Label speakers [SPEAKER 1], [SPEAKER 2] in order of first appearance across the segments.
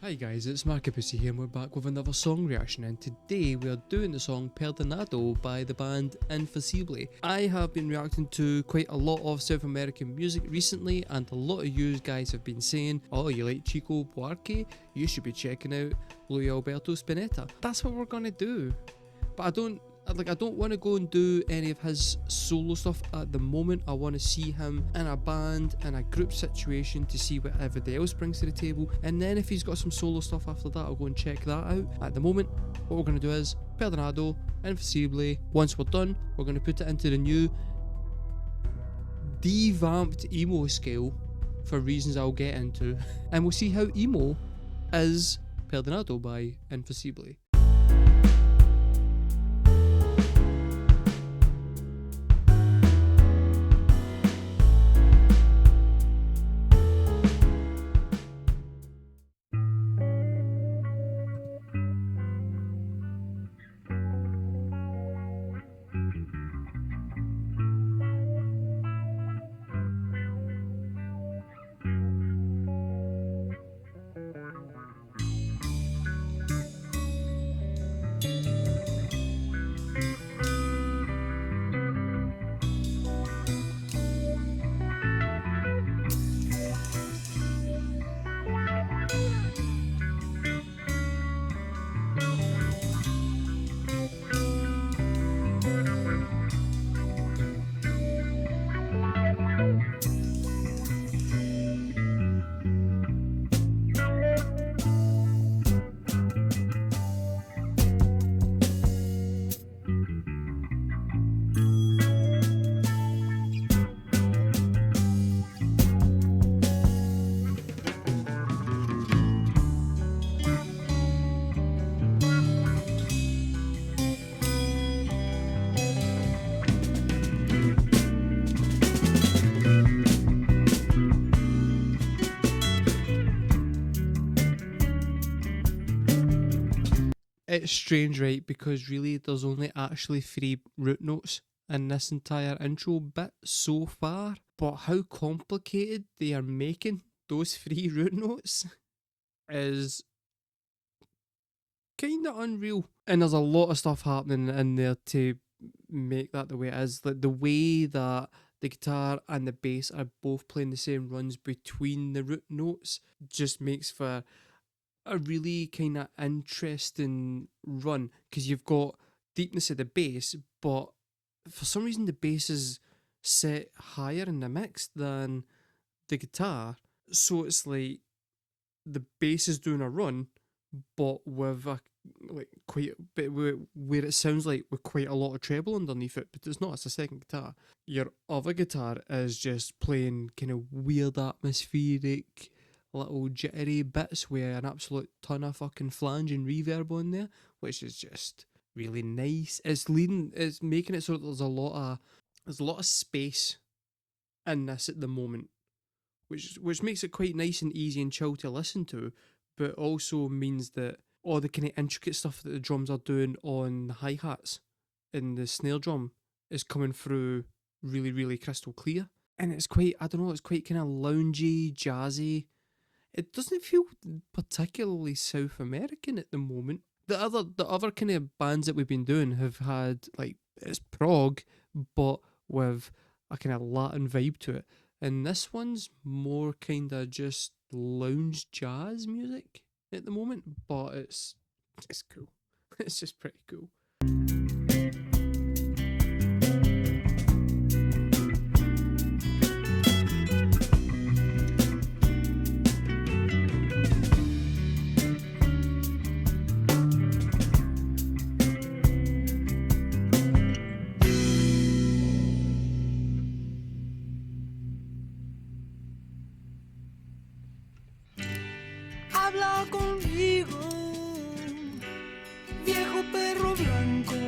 [SPEAKER 1] Hi guys, it's Markipussy here and we're back with another song reaction, and today we are doing the song Perdonado by the band Infasible. I have been reacting to quite a lot of South American music recently, and a lot of you guys have been saying, oh, you like Chico Buarque? You should be checking out Luis Alberto Spinetta. That's what we're gonna do. But I don't want to go and do any of his solo stuff at the moment. I want to see him in a band, in a group situation, to see what everybody else brings to the table, and then if he's got some solo stuff after that, I'll go and check that out. At the moment, what we're going to do is Perdonado, Infasible. Once we're done, we're going to put it into the new devamped emo scale for reasons I'll get into, and we'll see how emo is Perdonado by Infasible. It's strange, right? Because really, there's only actually 3 root notes in this entire intro bit so far. But how complicated they are making those 3 root notes is kind of unreal. And there's a lot of stuff happening in there to make that the way it is. Like the way that the guitar and the bass are both playing the same runs between the root notes just makes for a really kind of interesting run, because you've got deepness of the bass, but for some reason the bass is set higher in the mix than the guitar, so it's like the bass is doing a run, but with a like quite a bit where it sounds like with quite a lot of treble underneath it, but it's not. It's a second guitar. Your other guitar is just playing kind of weird atmospheric little jittery bits with an absolute ton of fucking flange and reverb on there, which is just really nice. It's making it so that there's a lot of space in this at the moment, which makes it quite nice and easy and chill to listen to, but also means that all the kind of intricate stuff that the drums are doing on the hi-hats and the snare drum is coming through really, really crystal clear. And it's quite, I don't know, it's quite kind of loungy, jazzy. It doesn't feel particularly South American at the moment. The other kind of bands that we've been doing have had, like, it's prog, but with a kind of Latin vibe to it. And this one's more kind of just lounge jazz music at the moment, but it's cool. It's just pretty cool.
[SPEAKER 2] Habla conmigo, viejo perro blanco.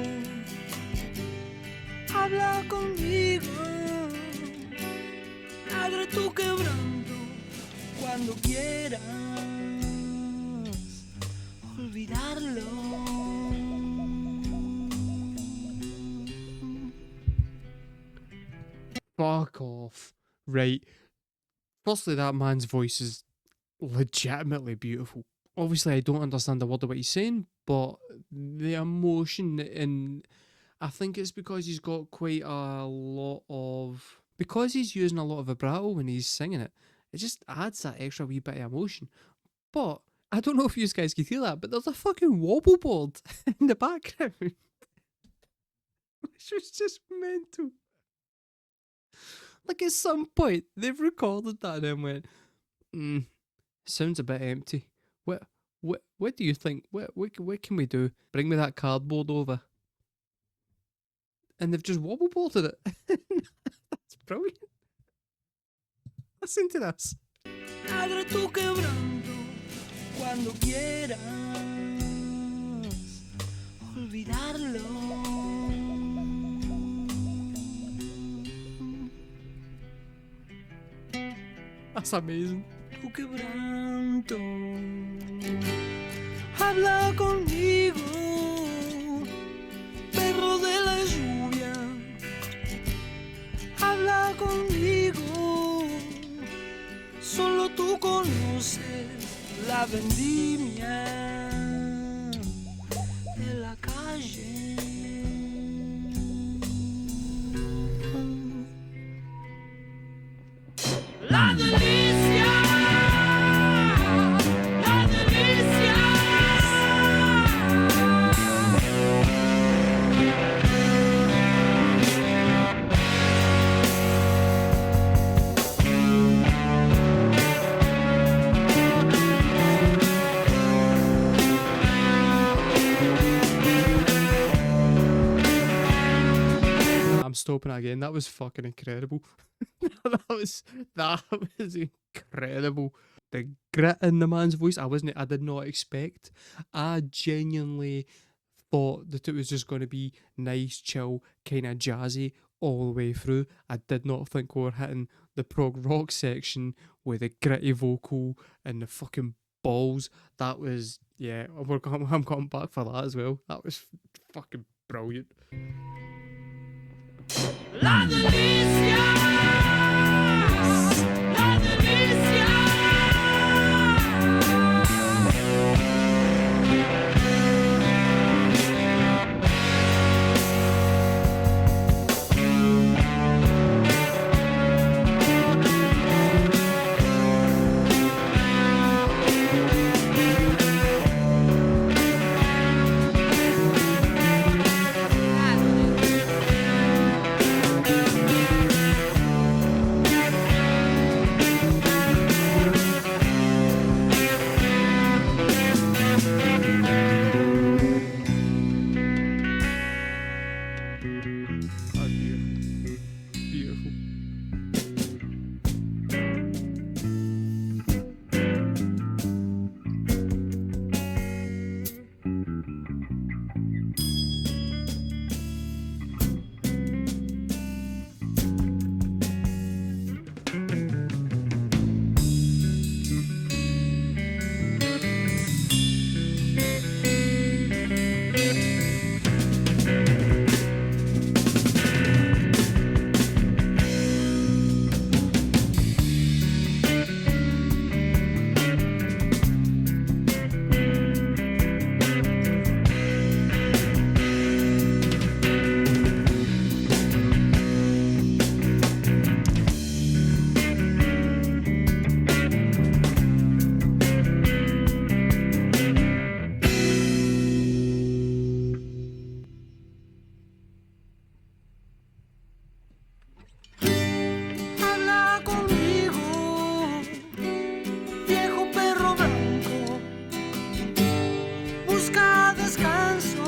[SPEAKER 2] Habla conmigo, ladra tu quebranto cuando quieras olvidarlo.
[SPEAKER 1] Fuck off. Right. Firstly, that man's voice is legitimately beautiful. obviously I don't understand a word of what he's saying, but the emotion, and I think it's because he's got quite a lot of, because he's using a lot of vibrato when he's singing it. It just adds that extra wee bit of emotion. But I don't know if you guys can hear that, but there's a fucking wobble board in the background, which was just mental. Like at some point they've recorded that and then went, sounds a bit empty. What do you think? What can we do? Bring me that cardboard over. And they've just wobble boarded it. That's brilliant. Listen to this.
[SPEAKER 2] Abre tu quebranto cuando quieras olvidarlo.
[SPEAKER 1] That's amazing.
[SPEAKER 2] Tu quebranto habla conmigo, perro de la lluvia. Habla conmigo, solo tú conoces la vendimia de la calle. La delicia, la delicia.
[SPEAKER 1] I'm stopping again. That was fucking incredible. that was incredible. The grit in the man's voice, I did not expect. I genuinely thought that it was just going to be nice, chill, kind of jazzy all the way through. I did not think we were hitting the prog rock section with the gritty vocal and the fucking balls. That was, yeah, I'm coming back for that as well. That was fucking brilliant.
[SPEAKER 2] La delicia, la delicia.
[SPEAKER 1] Oh, beautiful. Beautiful.
[SPEAKER 2] Habla conmigo, viejo perro blanco. Busca descanso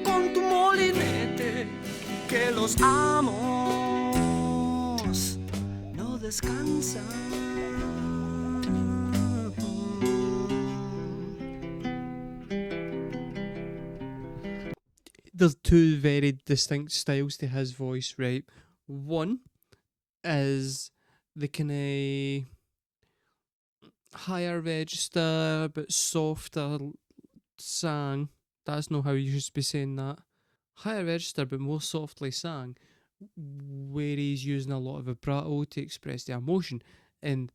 [SPEAKER 2] con tu molinete, que los amos no descansan.
[SPEAKER 1] There's two very distinct styles to his voice, right? One is the kind of higher register but softer sang. That's not how you should be saying that. Higher register but more softly sang, where he's using a lot of vibrato to express the emotion. And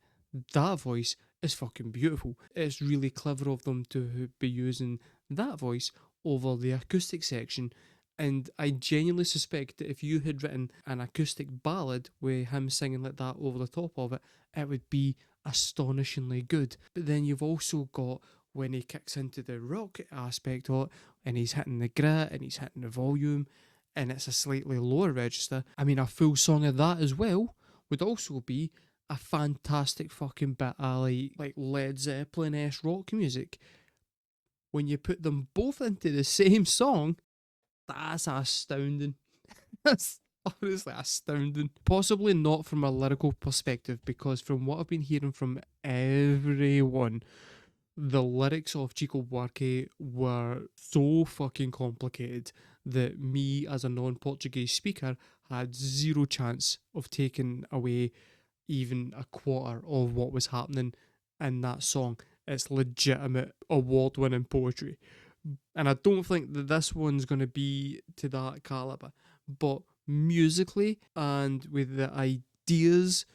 [SPEAKER 1] that voice is fucking beautiful. It's really clever of them to be using that voice over the acoustic section. And I genuinely suspect that if you had written an acoustic ballad with him singing like that over the top of it, it would be astonishingly good. But then you've also got when he kicks into the rock aspect of it, and he's hitting the grit and he's hitting the volume, and it's a slightly lower register. I mean, a full song of that as well would also be a fantastic fucking bit of like Led Zeppelin-esque rock music. When you put them both into the same song, that's astounding. That's honestly astounding. Possibly not from a lyrical perspective, because from what I've been hearing from everyone, the lyrics of Chico Buarque were so fucking complicated that me as a non-Portuguese speaker had zero chance of taking away even a quarter of what was happening in that song. It's legitimate award-winning poetry. And I don't think that this one's going to be to that calibre. But musically and with the ideas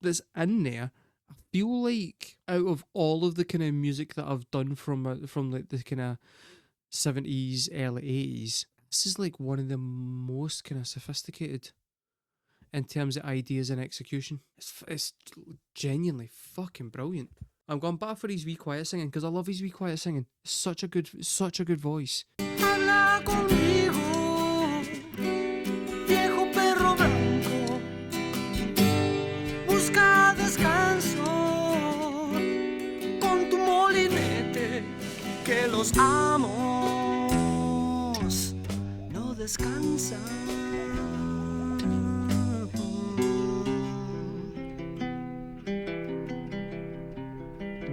[SPEAKER 1] that's in there, I feel like out of all of the kind of music that I've done from like the kind of 70s, early 80s, this is like one of the most kind of sophisticated in terms of ideas and execution. It's genuinely fucking brilliant. I'm going back for his wee quiet singing because I love his wee quiet singing. Such a good voice.
[SPEAKER 2] Habla conmigo, viejo perro blanco. Busca descanso con tu molinete, que los amos no descansan.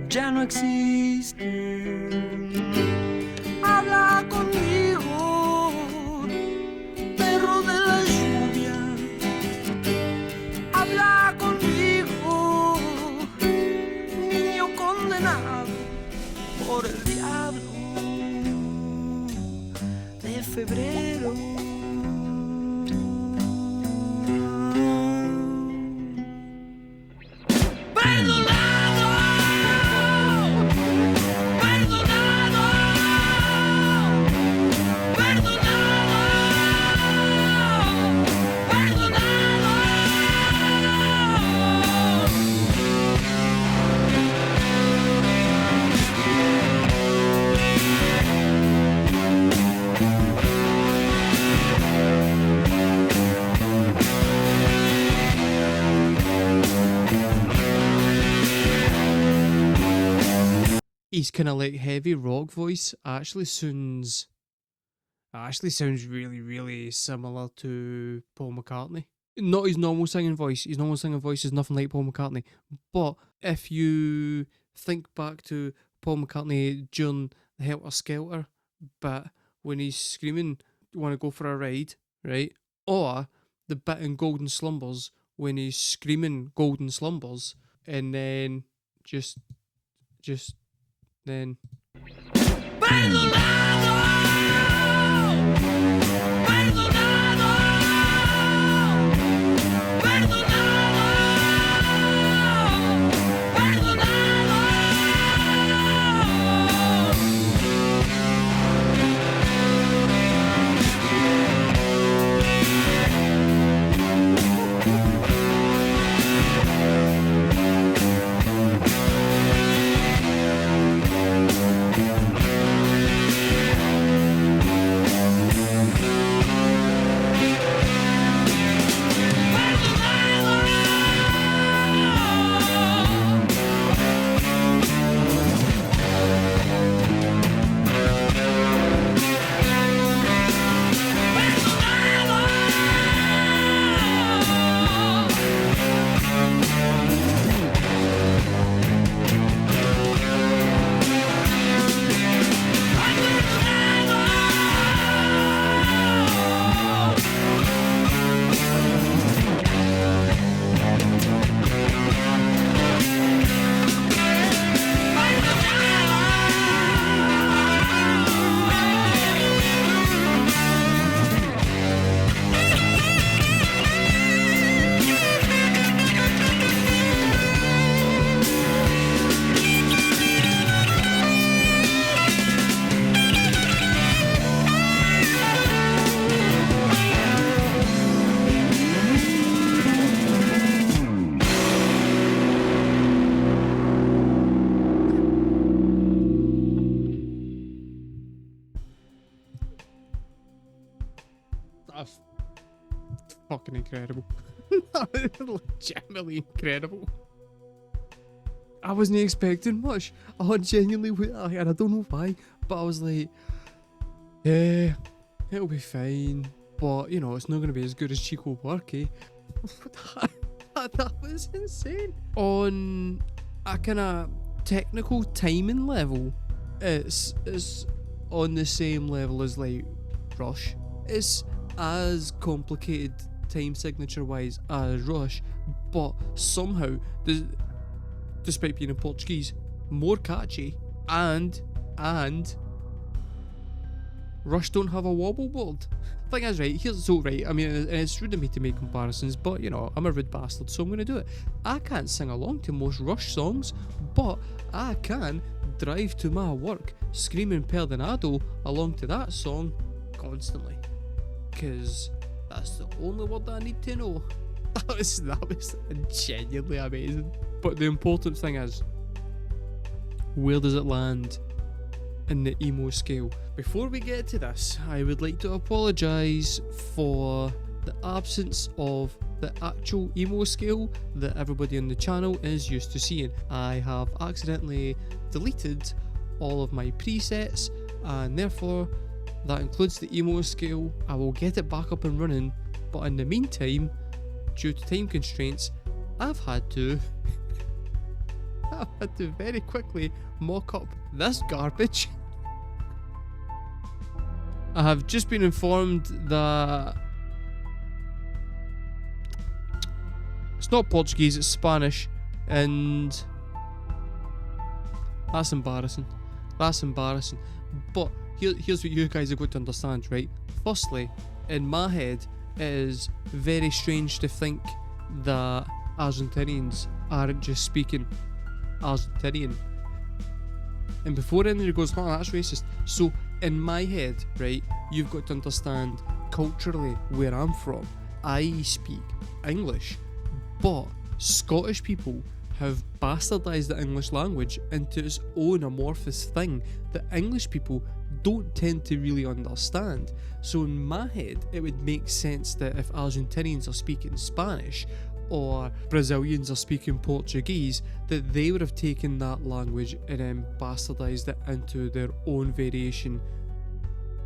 [SPEAKER 2] Ya no existen. Habla conmigo, perro de la lluvia. Habla conmigo, niño condenado por el diablo de febrero.
[SPEAKER 1] His kind of like heavy rock voice actually sounds really, really similar to Paul McCartney. Not his normal singing voice. His normal singing voice is nothing like Paul McCartney. But if you think back to Paul McCartney during the Helter Skelter bit when he's screaming, "Want to go for a ride?" right? Or the bit in Golden Slumbers when he's screaming "Golden Slumbers" and then just then.
[SPEAKER 2] Perdonado, perdonado, perdonado, perdonado.
[SPEAKER 1] fucking incredible. That was legitimately incredible. I wasn't expecting much. I genuinely, and I don't know why, but I was like, yeah, it'll be fine. But, you know, it's not going to be as good as Chico Buarque. That was insane. On a kind of technical timing level, it's on the same level as, like, Rush. It's as complicated time signature wise as Rush, but somehow, despite being in Portuguese, more catchy, and Rush don't have a wobble board. Thing is, right, here's so right, I mean, and it's rude of me to make comparisons, but, you know, I'm a rude bastard, so I'm going to do it. I can't sing along to most Rush songs, but I can drive to my work screaming Perdonado along to that song constantly. Because that's the only word I need to know. That was genuinely amazing. But the important thing is, where does it land in the emo scale? Before we get to this, I would like to apologise for the absence of the actual emo scale that everybody on the channel is used to seeing. I have accidentally deleted all of my presets, and therefore that includes the emo scale. I will get it back up and running, but in the meantime, due to time constraints, I've had to very quickly mock up this garbage. I have just been informed that it's not Portuguese, it's Spanish, and that's embarrassing. That's embarrassing. But here's what you guys are going to understand, right? Firstly, in my head, it is very strange to think that Argentinians aren't just speaking Argentinian. And before anybody goes, oh, that's racist. So, in my head, right, you've got to understand culturally where I'm from. I speak English, but Scottish people have bastardised the English language into its own amorphous thing that English people don't tend to really understand. So in my head, it would make sense that if Argentinians are speaking Spanish or Brazilians are speaking Portuguese, that they would have taken that language and then bastardised it into their own variation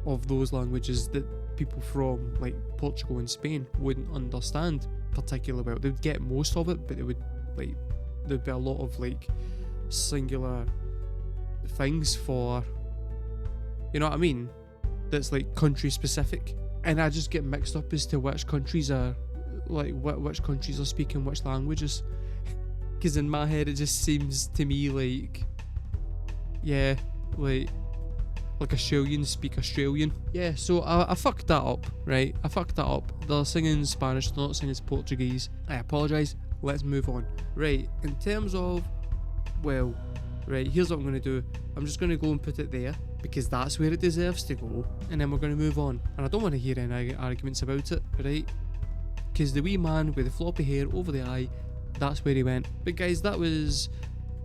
[SPEAKER 1] of those languages that people from like Portugal and Spain wouldn't understand particularly well. They'd get most of it, but they would like there'd be a lot of like singular things for, you know what I mean, that's like country specific, and I just get mixed up as to which countries are like which countries are speaking which languages, because in my head it just seems to me like, yeah, like Australians speak Australian. Yeah, so I fucked that up, right? I fucked that up. They're singing Spanish, they're not singing Portuguese. I apologise. Let's move on. Right, in terms of, well, right, here's what I'm going to do. I'm just going to go and put it there, because that's where it deserves to go, and then we're going to move on. And I don't want to hear any arguments about it, right? Because the wee man with the floppy hair over the eye, that's where he went. But guys, that was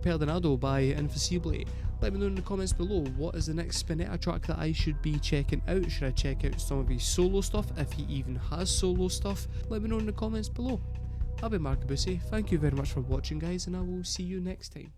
[SPEAKER 1] Perdonado by Infisible. Let me know in the comments below, what is the next Spinetta track that I should be checking out? Should I check out some of his solo stuff, if he even has solo stuff? Let me know in the comments below. I'll be Mark Abusi. Thank you very much for watching, guys, and I will see you next time.